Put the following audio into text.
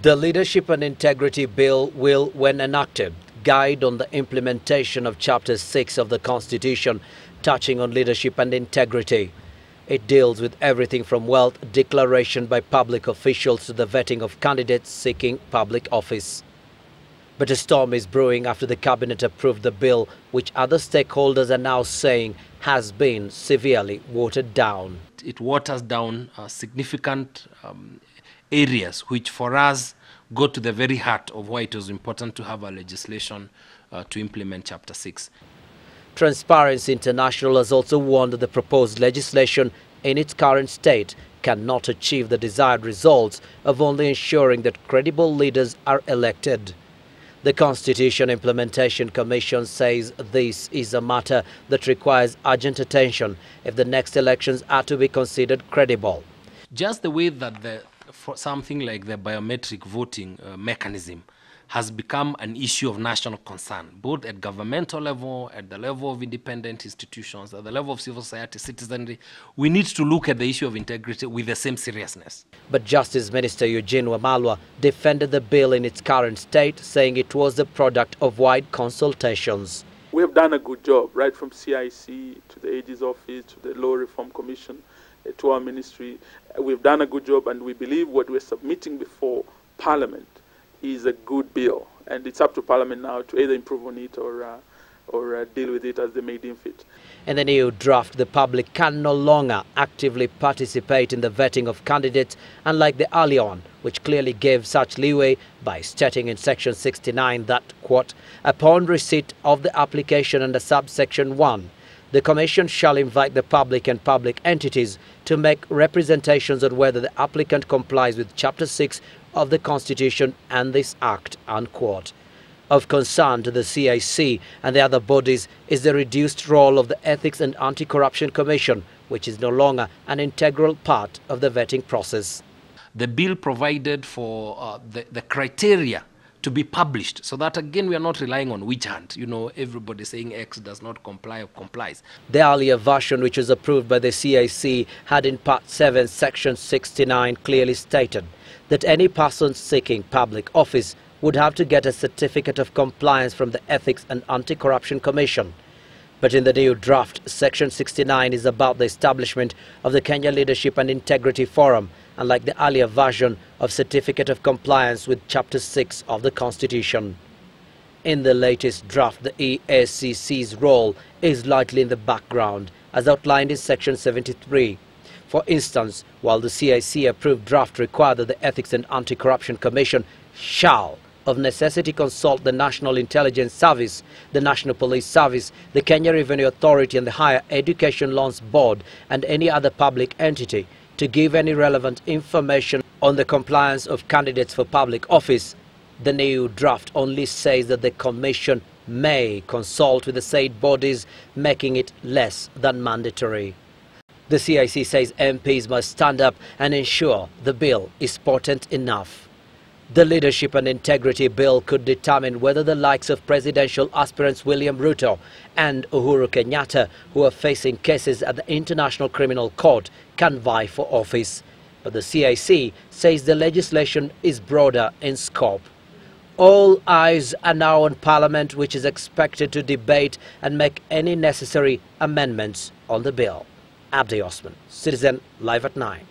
The Leadership and Integrity Bill will, when enacted, guide on the implementation of Chapter 6 of the Constitution, touching on leadership and integrity. It deals with everything from wealth declaration by public officials to the vetting of candidates seeking public office. But a storm is brewing after the cabinet approved the bill, which other stakeholders are now saying has been severely watered down. It waters down significant areas which for us go to the very heart of why it was important to have a legislation to implement Chapter 6. Transparency International has also warned that the proposed legislation in its current state cannot achieve the desired results of only ensuring that credible leaders are elected. The Constitution Implementation Commission says this is a matter that requires urgent attention if the next elections are to be considered credible. Just the way that for something like the biometric voting mechanism has become an issue of national concern, both at governmental level, at the level of independent institutions, at the level of civil society, citizenry, we need to look at the issue of integrity with the same seriousness. But Justice Minister Eugene Wamalwa defended the bill in its current state, saying it was the product of wide consultations. We have done a good job, right from CIC to the AG's office, to the Law Reform Commission, to our ministry. We've done a good job, and we believe what we're submitting before Parliament is a good bill, and it's up to Parliament now to either improve on it or deal with it as they may deem fit. In the new draft, the public can no longer actively participate in the vetting of candidates, unlike the earlier one, which clearly gave such leeway by stating in Section 69 that, quote, upon receipt of the application under subsection 1, the Commission shall invite the public and public entities to make representations on whether the applicant complies with Chapter 6 of the Constitution and this Act, unquote. Of concern to the CIC and the other bodies is the reduced role of the Ethics and Anti-Corruption Commission, which is no longer an integral part of the vetting process. The bill provided for the criteria to be published, so that again we are not relying on which hand, everybody saying X does not comply or complies. The earlier version, which was approved by the CIC, had in Part 7, Section 69 clearly stated that any person seeking public office would have to get a certificate of compliance from the Ethics and Anti-Corruption Commission. But in the new draft, Section 69 is about the establishment of the Kenya Leadership and Integrity Forum, unlike the earlier version of Certificate of Compliance with Chapter 6 of the Constitution. In the latest draft, the EACC's role is largely in the background, as outlined in Section 73. For instance, while the CIC-approved draft required that the Ethics and Anti-Corruption Commission shall, of necessity, consult the National Intelligence Service, the National Police Service, the Kenya Revenue Authority and the Higher Education Loans Board and any other public entity to give any relevant information on the compliance of candidates for public office, the new draft only says that the Commission may consult with the said bodies, making it less than mandatory. The CIC says MPs must stand up and ensure the bill is potent enough. The Leadership and Integrity Bill could determine whether the likes of presidential aspirants William Ruto and Uhuru Kenyatta, who are facing cases at the International Criminal Court, can vie for office. But the CIC says the legislation is broader in scope. All eyes are now on Parliament, which is expected to debate and make any necessary amendments on the bill. Abdi Osman, Citizen, live at 9.